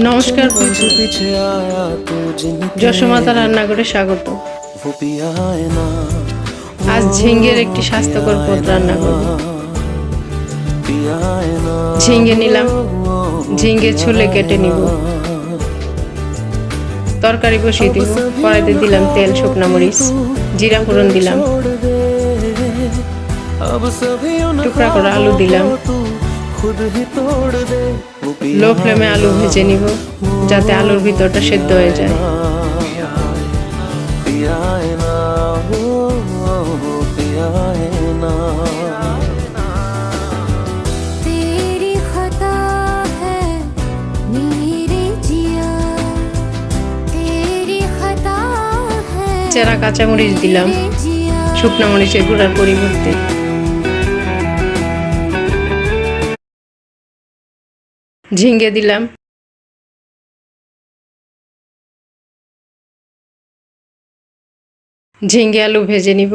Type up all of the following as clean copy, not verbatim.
নমস্কার বন্ধু, যশোমাতা রান্নাঘরে স্বাগত। আজ ঝিঙ্গের একটি স্বাস্থ্যকর পদ রান্না করব। ঝিঙ্গে নিলাম, ঝিঙ্গে ছুলে কেটে নিব। তরকারি বসিয়ে দিব। কড়াইতে দিলাম তেল, শুকনা মরিচ, জিরা ফোড়ন দিলাম, টুকরা করে আলু দিলাম। লো ফ্লেমে আলু ভেজে নিব যাতে আলুর ভিতরটা সেদ্ধ হয়ে যায়। চেরা কাঁচামরিচ দিলাম শুকনা মরিচের গুঁড়ার পরিবর্তে। ঝিঙ্গে দিলাম, ঝিঙ্গে আলু ভেজে নিব।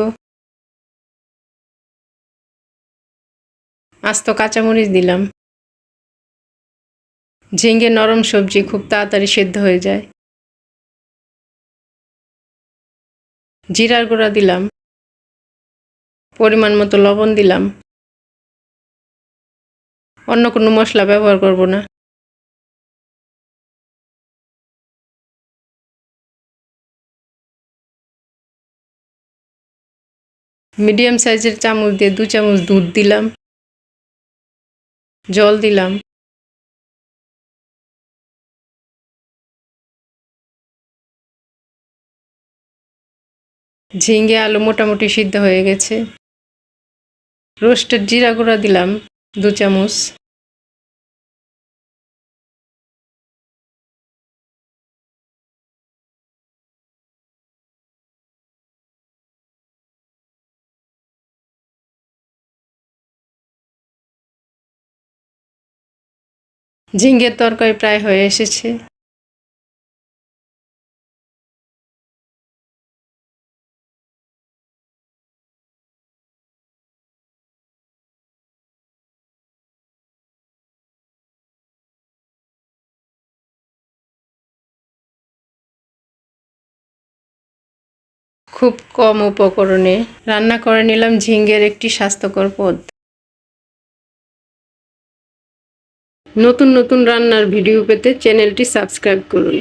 আস্ত কাঁচামরিচ দিলাম। ঝিঙ্গে নরম সবজি, খুব তাড়াতাড়ি সেদ্ধ হয়ে যায়। জিরার গুঁড়া দিলাম, পরিমাণ মতো লবণ দিলাম। অন্য কোনো মশলা ব্যবহার করব না। মিডিয়াম সাইজের চামচ দিয়ে 2 চামচ দুধ দিলাম, জল দিলাম। ঝিঙ্গে আলু মোটামুটি সিদ্ধ হয়ে গেছে। রোস্টেড জিরা গুঁড়া দিলাম 2 চামচ। ঝিঙ্গের তরকারি প্রায় হয়ে এসেছে। খুব কম উপকরণে রান্না করে নিলাম ঝিঙ্গের একটি স্বাস্থ্যকর পদ। নতুন নতুন রান্নার ভিডিও পেতে চ্যানেলটি সাবস্ক্রাইব করুন।